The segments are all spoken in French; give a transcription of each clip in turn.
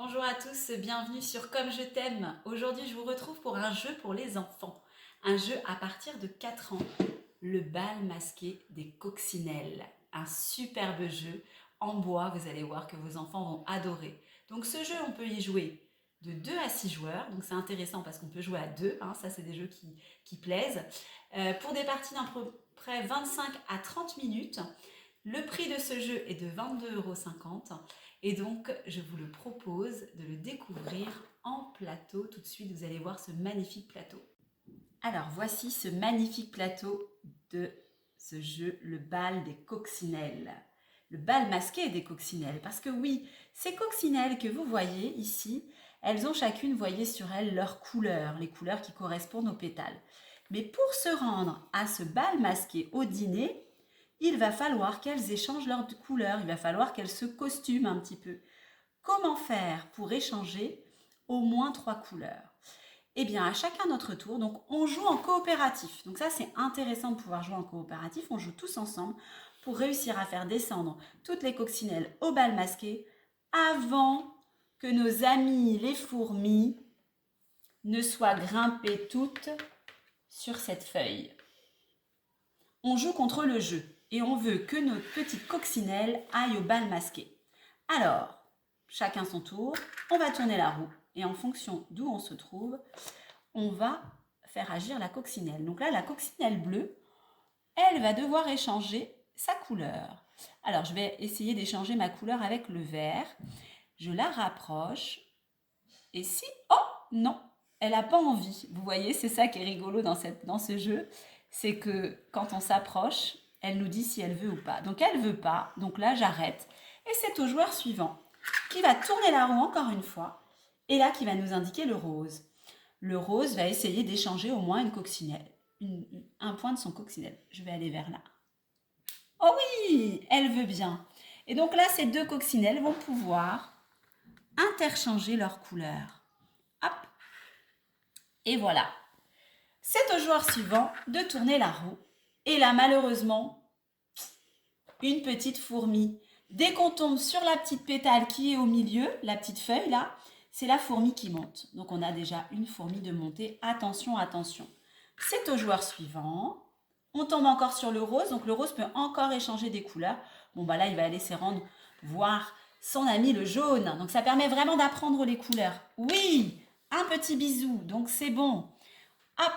Bonjour à tous, bienvenue sur Comme je t'aime. Aujourd'hui, je vous retrouve pour un jeu pour les enfants. Un jeu à partir de 4 ans, le bal masqué des coccinelles. Un superbe jeu en bois, vous allez voir que vos enfants vont adorer. Donc ce jeu, on peut y jouer de 2 à 6 joueurs, donc c'est intéressant parce qu'on peut jouer à 2, ça c'est des jeux qui plaisent. Pour des parties d'à peu près 25 à 30 minutes, le prix de ce jeu est de 22,50 € et donc je vous le propose de le découvrir en plateau. Tout de suite, vous allez voir ce magnifique plateau. Alors voici ce magnifique plateau de ce jeu, le bal des coccinelles. Le bal masqué des coccinelles. Parce que oui, ces coccinelles que vous voyez ici, elles ont chacune, voyez sur elles, leurs couleurs, les couleurs qui correspondent aux pétales. Mais pour se rendre à ce bal masqué au dîner, il va falloir qu'elles échangent leurs couleurs, il va falloir qu'elles se costument un petit peu. Comment faire pour échanger au moins 3 couleurs? Eh bien, à chacun notre tour, donc on joue en coopératif. Donc ça, c'est intéressant de pouvoir jouer en coopératif. On joue tous ensemble pour réussir à faire descendre toutes les coccinelles au bal masqué avant que nos amies les fourmis ne soient grimpées toutes sur cette feuille. On joue contre le jeu et on veut que nos petites coccinelles aillent au bal masqué. Alors, chacun son tour, on va tourner la roue et en fonction d'où on se trouve, on va faire agir la coccinelle. Donc là, la coccinelle bleue, elle va devoir échanger sa couleur. Alors, je vais essayer d'échanger ma couleur avec le vert. Je la rapproche. Et si... Oh non, elle n'a pas envie. Vous voyez, c'est ça qui est rigolo dans ce jeu. C'est que quand on s'approche, elle nous dit si elle veut ou pas. Donc elle ne veut pas. Donc là, j'arrête. Et c'est au joueur suivant qui va tourner la roue encore une fois. Et là, qui va nous indiquer le rose. Le rose va essayer d'échanger au moins une coccinelle. Un point de son coccinelle. Je vais aller vers là. Oh oui, elle veut bien. Et donc là, ces deux coccinelles vont pouvoir interchanger leurs couleurs. Hop. Et voilà. C'est au joueur suivant de tourner la roue. Et là, malheureusement, une petite fourmi. Dès qu'on tombe sur la petite pétale qui est au milieu, la petite feuille là, c'est la fourmi qui monte. Donc on a déjà une fourmi de montée. Attention, attention. C'est au joueur suivant. On tombe encore sur le rose. Donc le rose peut encore échanger des couleurs. Bon bah là, il va aller se rendre voir son ami le jaune. Donc ça permet vraiment d'apprendre les couleurs. Oui, un petit bisou. Donc c'est bon. Hop.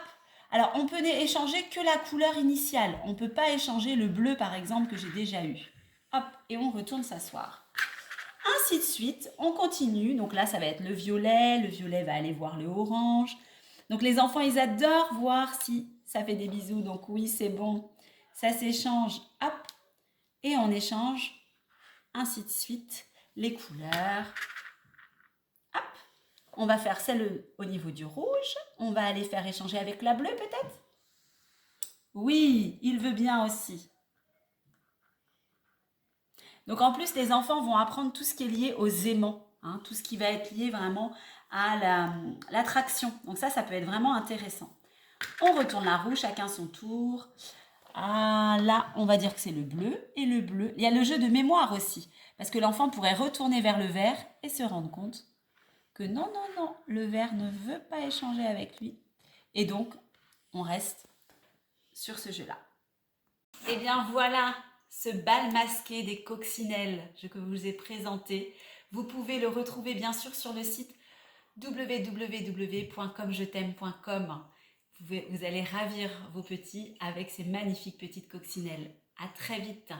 Alors, on peut échanger que la couleur initiale. On ne peut pas échanger le bleu, par exemple, que j'ai déjà eu. Hop, et on retourne s'asseoir. Ainsi de suite, on continue. Donc là, ça va être le violet. Le violet va aller voir le orange. Donc les enfants, ils adorent voir si ça fait des bisous. Donc oui, c'est bon. Ça s'échange. Hop. Et on échange, ainsi de suite, les couleurs. Hop. On va faire celle au niveau du rouge. On va aller faire échanger avec la bleue peut-être. Oui, il veut bien aussi. Donc en plus, les enfants vont apprendre tout ce qui est lié aux aimants, tout ce qui va être lié vraiment à l'attraction. Donc ça peut être vraiment intéressant. On retourne la roue, chacun son tour. Ah là, on va dire que c'est le bleu et le bleu. Il y a le jeu de mémoire aussi, parce que l'enfant pourrait retourner vers le vert et se rendre compte que non, non, non, le vert ne veut pas échanger avec lui. Et donc, on reste sur ce jeu-là. Et bien voilà, ce bal masqué des coccinelles que je vous ai présenté. Vous pouvez le retrouver bien sûr sur le site www.commejet'aime.com. Vous allez ravir vos petits avec ces magnifiques petites coccinelles. À très vite.